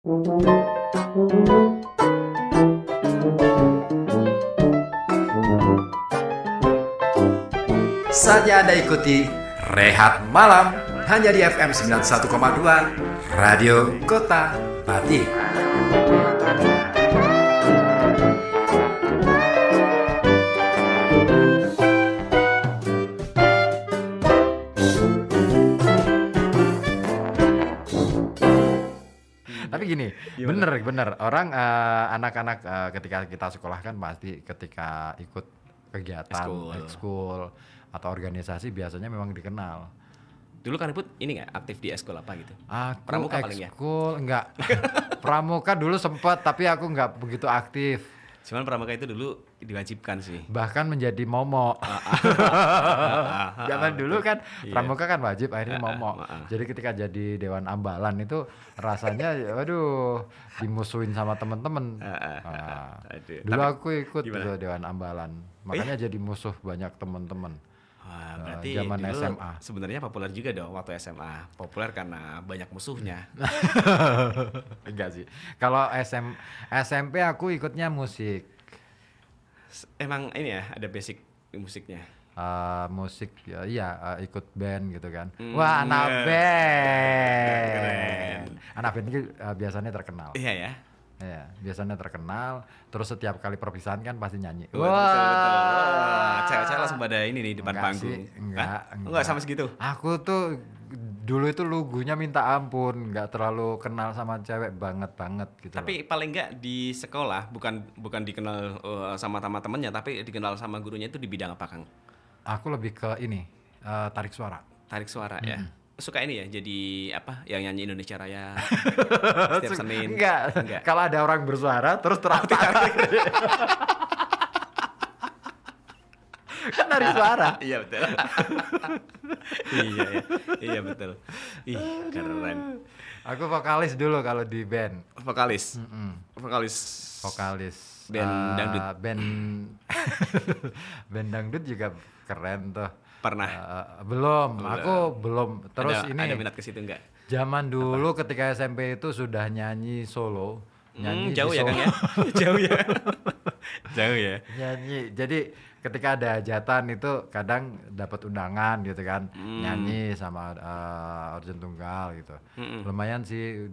Saatnya Anda ikuti Rehat Malam hanya di FM 91,2 Radio Kota Pati. Tapi gini, bener orang anak-anak ketika kita sekolah kan pasti ketika ikut kegiatan ekskul atau organisasi biasanya memang dikenal. Dulu kan Put ini nggak aktif di ekskul apa gitu? Aku Pramuka paling ya? ekskul enggak. Pramuka dulu sempat tapi aku enggak begitu aktif. Cuman pramuka itu dulu diwajibkan sih. Bahkan menjadi momok. Zaman dulu kan pramuka kan wajib, akhirnya momok. Jadi ketika jadi Dewan Ambalan itu rasanya waduh dimusuhin sama temen-temen. Dulu aku ikut tuh Dewan Ambalan. Makanya jadi musuh banyak temen-temen. Wah, berarti zaman dulu SMA. Sebenarnya populer juga dong waktu SMA. Populer karena banyak musuhnya. Enggak sih. Kalau SMP aku ikutnya musik. Emang ini ya ada basic musiknya. Musik ya iya ikut band gitu kan. Wah, anak band. Keren. Anak band itu biasanya terkenal. Iya ya. Iya, biasanya terkenal. Terus setiap kali perpisahan kan pasti nyanyi. Betul. Wah, cewek-cewek langsung pada ini nih depan panggung. Enggak sama segitu. Aku tuh dulu itu lugunya minta ampun, nggak terlalu kenal sama cewek banget gitu. Tapi paling enggak di sekolah bukan dikenal sama teman-temannya, tapi dikenal sama gurunya itu di bidang apa, Kang? Aku lebih ke ini, tarik suara. Tarik suara ya. Suka ini ya jadi apa yang nyanyi Indonesia Raya setiap Senin. Enggak. Kalau ada orang bersuara terus tarik. Kan tarik suara. Iya betul. Iya betul. Ih, keren. Aku vokalis dulu kalau di band. Vokalis. Vokalis. Band dangdut. Band dangdut juga keren tuh. Pernah? Belum. Aku belum. Terus ada minat ke situ enggak? Zaman dulu ketika SMP itu sudah nyanyi solo. Nyanyi jauh ya solo. Kang ya? Jauh ya? Jauh ya? Nyanyi. Jadi ketika ada hajatan itu kadang dapat undangan gitu kan. Nyanyi sama Orjen Tunggal gitu. Lumayan sih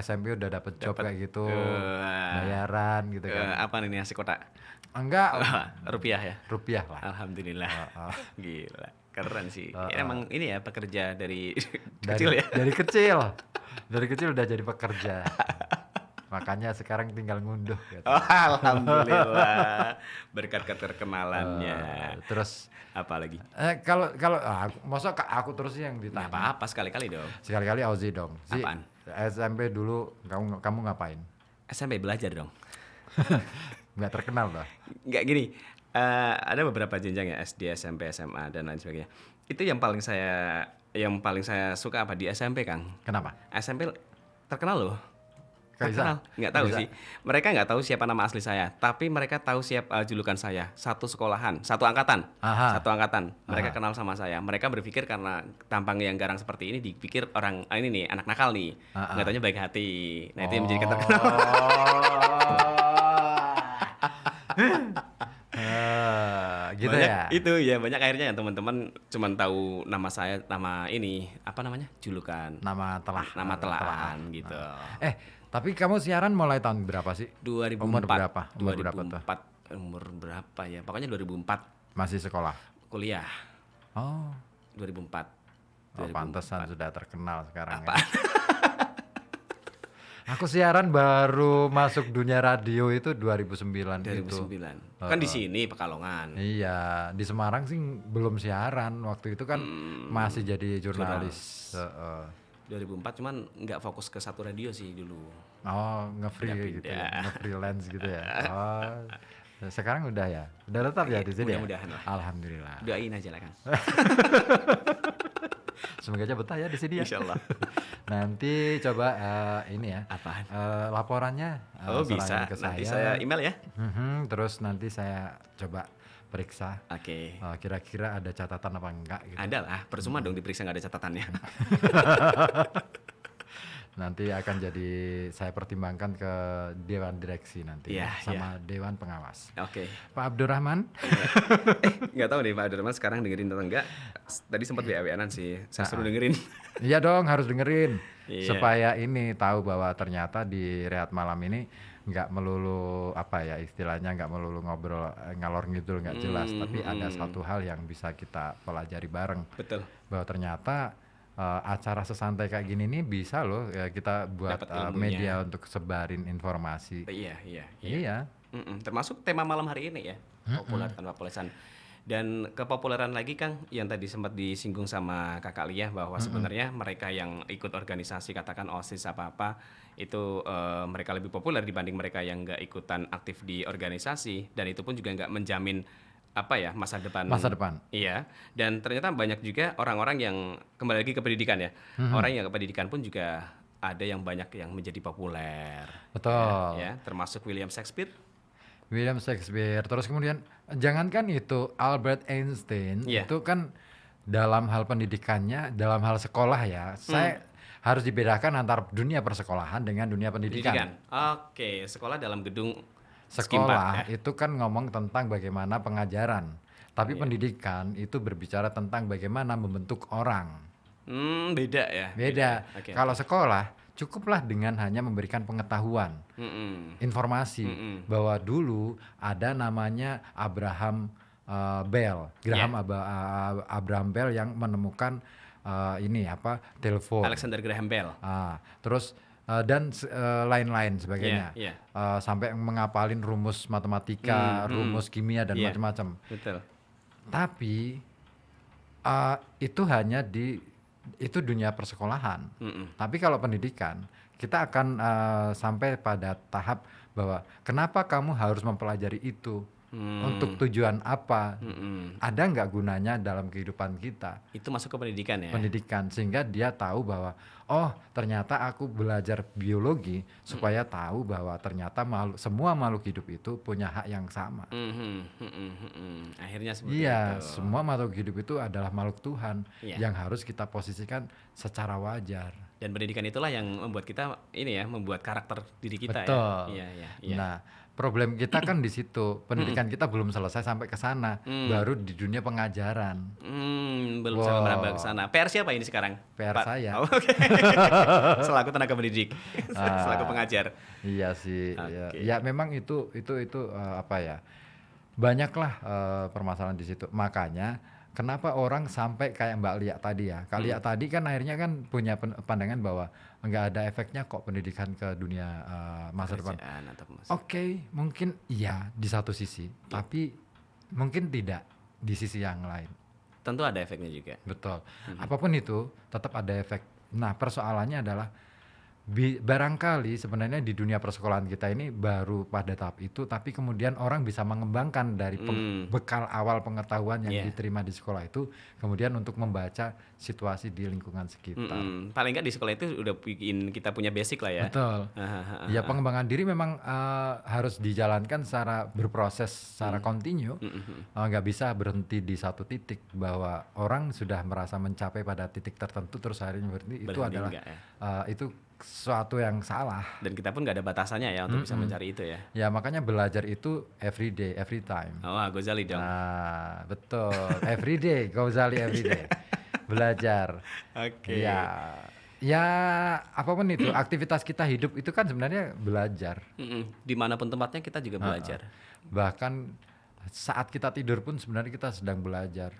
SMP udah dapat job kayak gitu. Bayaran gitu kan. Apa nih nasi kotak? Enggak. Rupiah ya? Rupiah lah. Alhamdulillah. Gila. Keren sih. Emang ini ya pekerja dari kecil ya? Dari kecil udah jadi pekerja. Makanya sekarang tinggal ngunduh gitu. Alhamdulillah. Berkat keterkenalannya. Terus apa lagi? Kalau masa aku terus yang ditanya. Apa sekali-kali dong. Sekali-kali Auzi dong. Apaan? SMP dulu kamu ngapain? SMP belajar dong. Nggak terkenal dah. Nggak gini. Ada beberapa jenjang ya SD, SMP, SMA dan lain sebagainya. Itu yang paling saya suka apa di SMP, Kang? Kenapa? SMP terkenal loh. Terkenal. Nggak tahu sih. Mereka nggak tahu siapa nama asli saya, tapi mereka tahu siapa julukan saya. Satu sekolahan, satu angkatan. Mereka kenal sama saya. Mereka berpikir karena tampang yang garang seperti ini, dipikir orang ini nih anak nakal nih. Nggak taunya baik hati. Nah itu yang menjadi keterkenalan. Gitu banyak, ya. Itu ya banyak akhirnya yang teman-teman cuman tahu nama saya, nama ini apa namanya, julukan, Nama telaan gitu. Tapi kamu siaran mulai tahun berapa sih? 2004. Umur berapa? Umur berapa ya? Pokoknya 2004. Masih sekolah? Kuliah. Oh. 2004. Pantesan sudah terkenal sekarang. Ya. Aku siaran baru masuk dunia radio itu 2009 itu. Kan di sini Pekalongan. Iya, di Semarang sih belum siaran. Waktu itu kan masih jadi jurnalis. 2004 cuman nggak fokus ke satu radio sih dulu. Oh, nge-free gitu ya, nge-freelance gitu ya. Oh, sekarang udah ya? Udah tetap ya di sini ya? Mudah-mudahan lah. Alhamdulillah. Doain aja lah Kang. Semoga aja betah ya di sini ya. Insyaallah. Nanti coba ini ya. Apaan? Laporannya. Bisa. Ke nanti saya email ya. Terus nanti saya coba periksa. Oke. Kira-kira ada catatan apa enggak gitu. Ada lah. Percuma dong diperiksa nggak ada catatannya. Nanti akan jadi saya pertimbangkan ke Dewan Direksi nanti sama Dewan Pengawas. Oke. Pak Abdurrahman? Nggak tahu nih Pak Abdurrahman sekarang dengerin atau enggak. Tadi sempat WA-WA-an sih, saya suruh dengerin. Iya dong, harus dengerin. Supaya ini tahu bahwa ternyata di Rehat Malam ini nggak melulu apa ya istilahnya, nggak melulu ngobrol ngalor ngidul nggak jelas, tapi ada satu hal yang bisa kita pelajari bareng. Betul. Bahwa ternyata acara sesantai kayak gini nih bisa loh ya, kita buat media untuk sebarin informasi. Iya. Termasuk tema malam hari ini ya, populer tanpa polesan. Dan kepopuleran lagi Kang, yang tadi sempat disinggung sama Kakak Lia bahwa sebenarnya mereka yang ikut organisasi, katakan OSIS apa-apa, itu mereka lebih populer dibanding mereka yang nggak ikutan aktif di organisasi, dan itu pun juga nggak menjamin masa depan. Iya. Dan ternyata banyak juga orang-orang yang kembali lagi ke pendidikan ya. Orang yang ke pendidikan pun juga ada yang banyak yang menjadi populer. Betul. Ya, termasuk William Shakespeare. Terus kemudian jangankan itu, Albert Einstein itu kan dalam hal pendidikannya, dalam hal sekolah ya, saya harus dibedakan antara dunia persekolahan dengan dunia pendidikan. Oke, sekolah dalam gedung sekolah itu kan ngomong tentang bagaimana pengajaran, tapi pendidikan itu berbicara tentang bagaimana membentuk orang. Beda ya. Beda. Kalau sekolah cukuplah dengan hanya memberikan pengetahuan, informasi bahwa dulu ada namanya Abraham Bell, Abraham Bell yang menemukan telepon. Alexander Graham Bell. Terus dan lain-lain sebagainya, sampai mengapalin rumus matematika, rumus kimia dan macam-macam. Betul. Tapi itu hanya itu dunia persekolahan. Tapi kalau pendidikan, kita akan sampai pada tahap bahwa kenapa kamu harus mempelajari itu? Untuk tujuan apa? Ada nggak gunanya dalam kehidupan kita? Itu masuk ke pendidikan ya? Pendidikan, sehingga dia tahu bahwa ternyata aku belajar biologi supaya tahu bahwa ternyata semua makhluk hidup itu punya hak yang sama. Akhirnya seperti itu. Iya, semua makhluk hidup itu adalah makhluk Tuhan yang harus kita posisikan secara wajar. Dan pendidikan itulah yang membuat kita membuat karakter diri kita. Betul. Ya. Nah, problem kita kan di situ, pendidikan kita belum selesai sampai ke sana, baru di dunia pengajaran. Belum sampai merambah ke sana. PR siapa ini sekarang? PR Pak? saya. Selaku tenaga pendidik, selaku pengajar. Iya sih. Ya memang itu banyaklah permasalahan di situ. Makanya kenapa orang sampai kayak Mbak Lia tadi ya. Kak Lia tadi kan akhirnya kan punya pandangan bahwa nggak ada efeknya kok pendidikan ke dunia masa depan. Oke, mungkin iya di satu sisi, tapi mungkin tidak di sisi yang lain. Tentu ada efeknya juga. Betul. Apapun itu tetap ada efek. Nah, persoalannya adalah barangkali sebenarnya di dunia persekolahan kita ini baru pada tahap itu, tapi kemudian orang bisa mengembangkan dari bekal awal pengetahuan yang diterima di sekolah itu, kemudian untuk membaca situasi di lingkungan sekitar. Paling nggak di sekolah itu udah bikin kita punya basic lah ya. Betul. Ya pengembangan diri memang harus dijalankan secara berproses, secara kontinu. Nggak bisa berhenti di satu titik, bahwa orang sudah merasa mencapai pada titik tertentu terus akhirnya berhenti, itu adalah itu sesuatu yang salah. Dan kita pun nggak ada batasannya ya untuk bisa mencari itu ya. Ya makanya belajar itu every day, every time. Ghazali dong. Nah betul, every day, Ghazali every day. Belajar. Oke. Ya apapun itu, aktivitas kita hidup itu kan sebenarnya belajar. Dimanapun tempatnya kita juga belajar. Bahkan saat kita tidur pun sebenarnya kita sedang belajar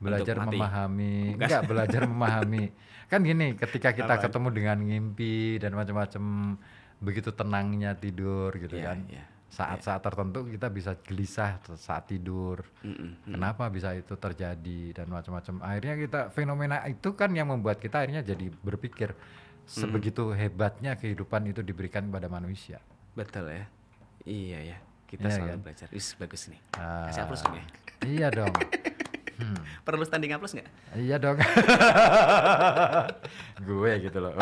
memahami. Belajar memahami. Kan gini, ketika kita ketemu dengan ngimpi dan macam-macam, begitu tenangnya tidur gitu kan. Saat-saat tertentu kita bisa gelisah saat tidur. Kenapa bisa itu terjadi dan macam-macam. Akhirnya fenomena itu kan yang membuat kita akhirnya jadi berpikir sebegitu hebatnya kehidupan itu diberikan kepada manusia. Betul ya. Iya ya. Kita selalu belajar. Bagus nih. Kasih aplaus dong ya. Iya dong. Perlu standing aplaus nggak? Iya dong. Gue gitu loh.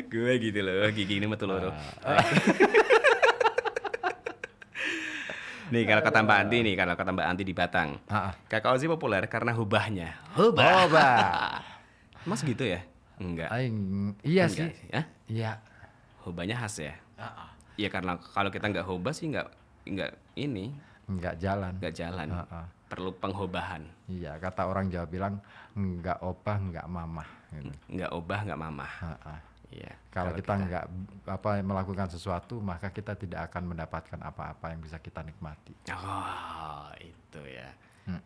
Gue gitu loh. Gigi ini metu loro. Nih kalau kata Mbak Anti di Batang. Kakak Ozi populer karena hubahnya. Hubah. Mas gitu ya? Enggak. Iya Enggak sih. Hah? Iya. Hobanya khas ya. Iya karena kalau kita nggak hoba sih nggak ini Nggak jalan. nggak jalan. Perlu penghobahan. Iya, kata orang Jawa bilang nggak obah nggak mamah. Gitu. Nggak obah nggak mamah. Iya. Kalau kita nggak melakukan sesuatu, maka kita tidak akan mendapatkan apa-apa yang bisa kita nikmati. Oh itu ya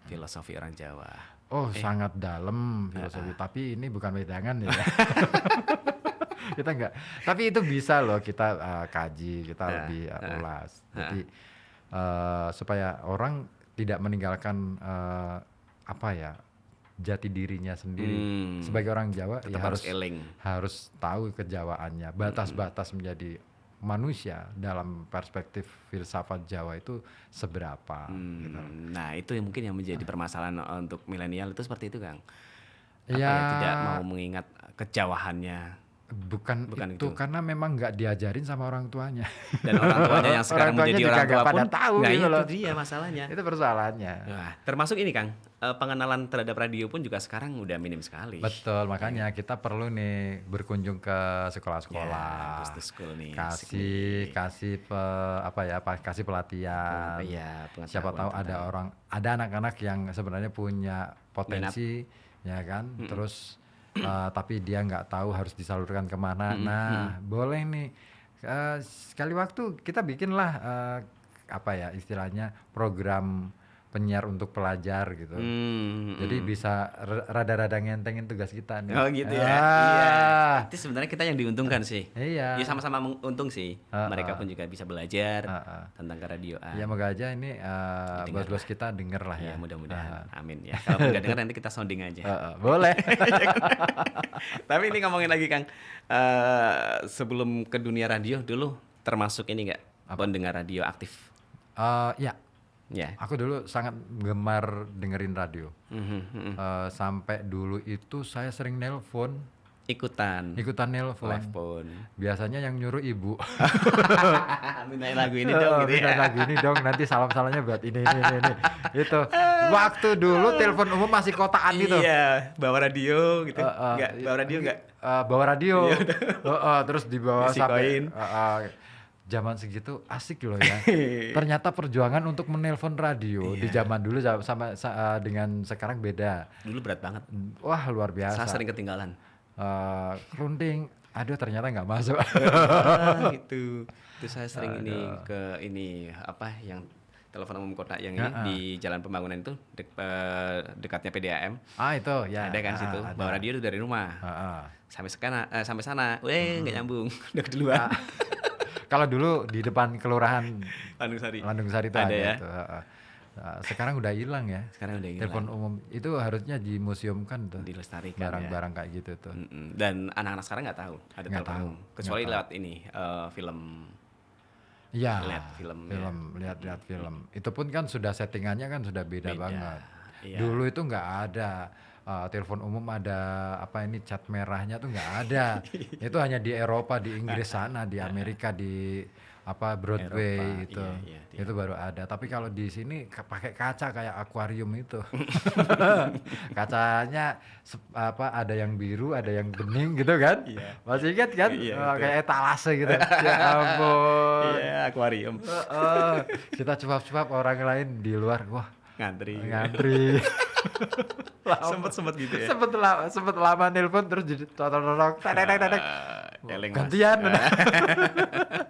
filosofi orang Jawa. Oh sangat dalam filosofi, tapi ini bukan wedangan ya. Kita enggak, tapi itu bisa loh kita kaji, kita lebih ulas. Jadi supaya orang tidak meninggalkan jati dirinya sendiri. Sebagai orang Jawa tetap ya harus tahu kejawaannya, batas-batas menjadi manusia dalam perspektif filsafat Jawa itu seberapa. Gitu. Nah itu yang mungkin yang menjadi permasalahan untuk milenial itu seperti itu Kang. Ya, tidak mau mengingat kejawahannya. Bukan itu karena memang nggak diajarin sama orang tuanya. Dan orang tuanya yang sekarang menjadi orang tua pun tahu nah gitu itu loh. dia masalahnya. Itu persoalannya. Nah, termasuk ini Kang, pengenalan terhadap radio pun juga sekarang udah minim sekali. Betul, makanya kita perlu nih berkunjung ke sekolah-sekolah. Bus to school nih. Kasih pelatihan. Siapa tahu ada anak-anak yang sebenarnya punya potensi, ya kan? Terus tapi dia nggak tahu harus disalurkan kemana. Boleh nih sekali waktu kita bikinlah istilahnya program penyiar untuk pelajar gitu. Jadi bisa rada-rada ngentengin tugas kita nih. Oh gitu ya. Iya. Itu sebenarnya kita yang diuntungkan sih. Iya. Ya sama-sama untung sih. Mereka pun juga bisa belajar tentang keradioan. Ya moga aja ini bos-bos kita denger lah ya. Ya mudah-mudahan. Amin ya. Kalau nggak denger nanti kita sounding aja. Boleh. Tapi ini ngomongin lagi Kang. Sebelum ke dunia radio dulu termasuk ini nggak? Pendengar radio aktif? Ya. Ya. Aku dulu sangat gemar dengerin radio. Sampai dulu itu saya sering nelpon. Ikutan nelpon. Live phone. Biasanya yang nyuruh ibu. Mintain lagu ini dong gitu ya. Mintain lagu ini dong, nanti salam-salamnya buat ini. Itu. Waktu dulu telepon umum masih kotaan gitu. Iya, bawa radio gitu. Bawa radio enggak? Bawa radio. Terus dibawa sampai zaman segitu asik loh ya. Ternyata perjuangan untuk menelpon radio di zaman dulu sama dengan sekarang beda. Dulu berat banget. Wah luar biasa. Saya sering ketinggalan. Kerunding, aduh ternyata nggak masuk. Itu saya sering yang telepon umum kota yang ini di Jalan Pembangunan itu dekatnya PDAM. Itu ya. Ada kan situ. Bawa radio itu dari rumah. Sampai sana, nggak nyambung. Udah keduluan. Kalau dulu di depan kelurahan Landung Sari itu ada ya. Tuh. Sekarang udah hilang ya. Telepon umum itu harusnya dimuseumkan tuh. Dilestarikan barang-barang kayak gitu tuh. Dan anak-anak sekarang nggak tahu ada telepon umum. Kecuali lewat ini film. Iya. Lihat film. Itu pun kan sudah settingannya kan sudah beda banget. Iya. Dulu itu nggak ada. Telepon umum ada cat merahnya tuh nggak ada. Itu hanya di Eropa, di Inggris sana, di Amerika, di Broadway Eropa, itu baru ada. Tapi kalau di sini pakai kaca kayak akuarium itu. Kacanya ada yang biru, ada yang bening gitu kan? Masih ingat kan? Kayak etalase gitu. Ya ampun. Iya, akuarium. Kita cuap-cuap orang lain di luar, wah ngantri. Sempet gitu ya. Sempet lama nelpon terus jadi totok gantian.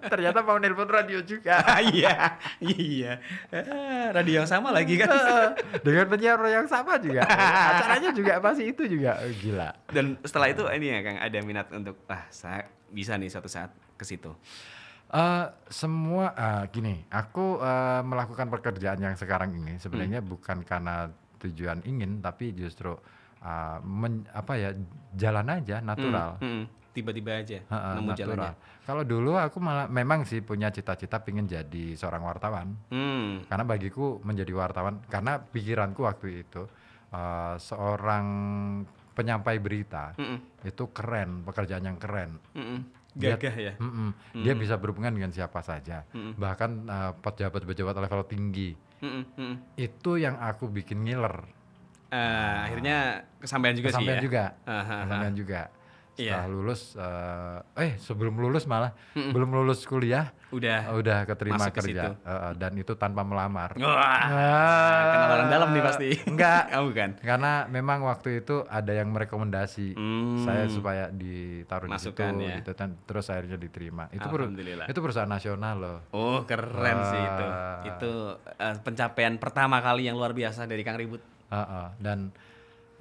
Ternyata mau nelpon radio juga. Iya. Radio yang sama lagi kan. Dengan penyiar yang sama juga. Acaranya juga masih itu juga. Gila. Dan setelah itu ini ya Kang, ada minat untuk saya bisa nih suatu saat ke situ. Gini, aku melakukan pekerjaan yang sekarang ini sebenarnya bukan karena tujuan ingin, tapi justru jalan aja natural. Tiba-tiba aja nemu jalannya. Kalau dulu aku malah memang sih punya cita-cita pengen jadi seorang wartawan. Karena bagiku menjadi wartawan, karena pikiranku waktu itu seorang penyampai berita itu keren, pekerjaan yang keren. Gagah ya. Dia bisa berhubungan dengan siapa saja, bahkan pejabat-pejabat level tinggi. Itu yang aku bikin ngiler. Akhirnya kesampaian juga. Kesampaian juga. Setelah lulus, sebelum lulus malah, belum lulus kuliah, udah keterima kerja, dan itu tanpa melamar. Wah, kenal orang dalam nih pasti. Enggak, bukan. Karena memang waktu itu ada yang merekomendasi saya supaya ditaruh di situ, ya. gitu, terus akhirnya diterima. Itu perusahaan nasional loh. Oh, keren sih itu. Itu pencapaian pertama kali yang luar biasa dari Kang Ribut.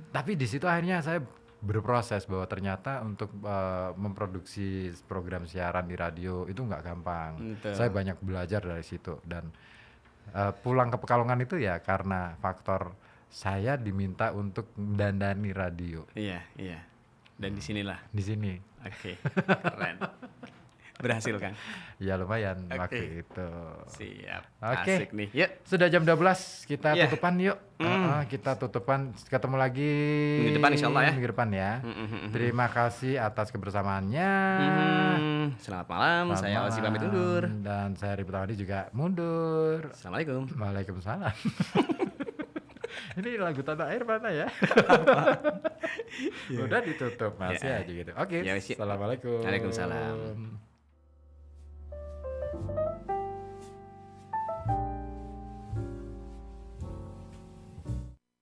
Tapi di situ akhirnya saya berproses bahwa ternyata untuk memproduksi program siaran di radio itu nggak gampang. Betul. Saya banyak belajar dari situ, dan pulang ke Pekalongan itu ya karena faktor saya diminta untuk mendandani radio. Iya. Dan di sini. Oke. Keren. Berhasil kan? Ya lumayan waktu itu. Siap. Oke. Asik nih. Yuk. Sudah jam 12, kita tutupan yuk. Kita tutupan, ketemu lagi minggu depan insyaallah ya. Minggu depan ya. Terima kasih atas kebersamaannya. Selamat malam. Saya Ozi pamit undur. Dan saya Ribut Ahmadi juga mundur. Assalamualaikum. Waalaikumsalam. Ini lagu Tanah Air mana ya? Udah ditutup, masih aja gitu. Oke. Assalamualaikum. Waalaikumsalam.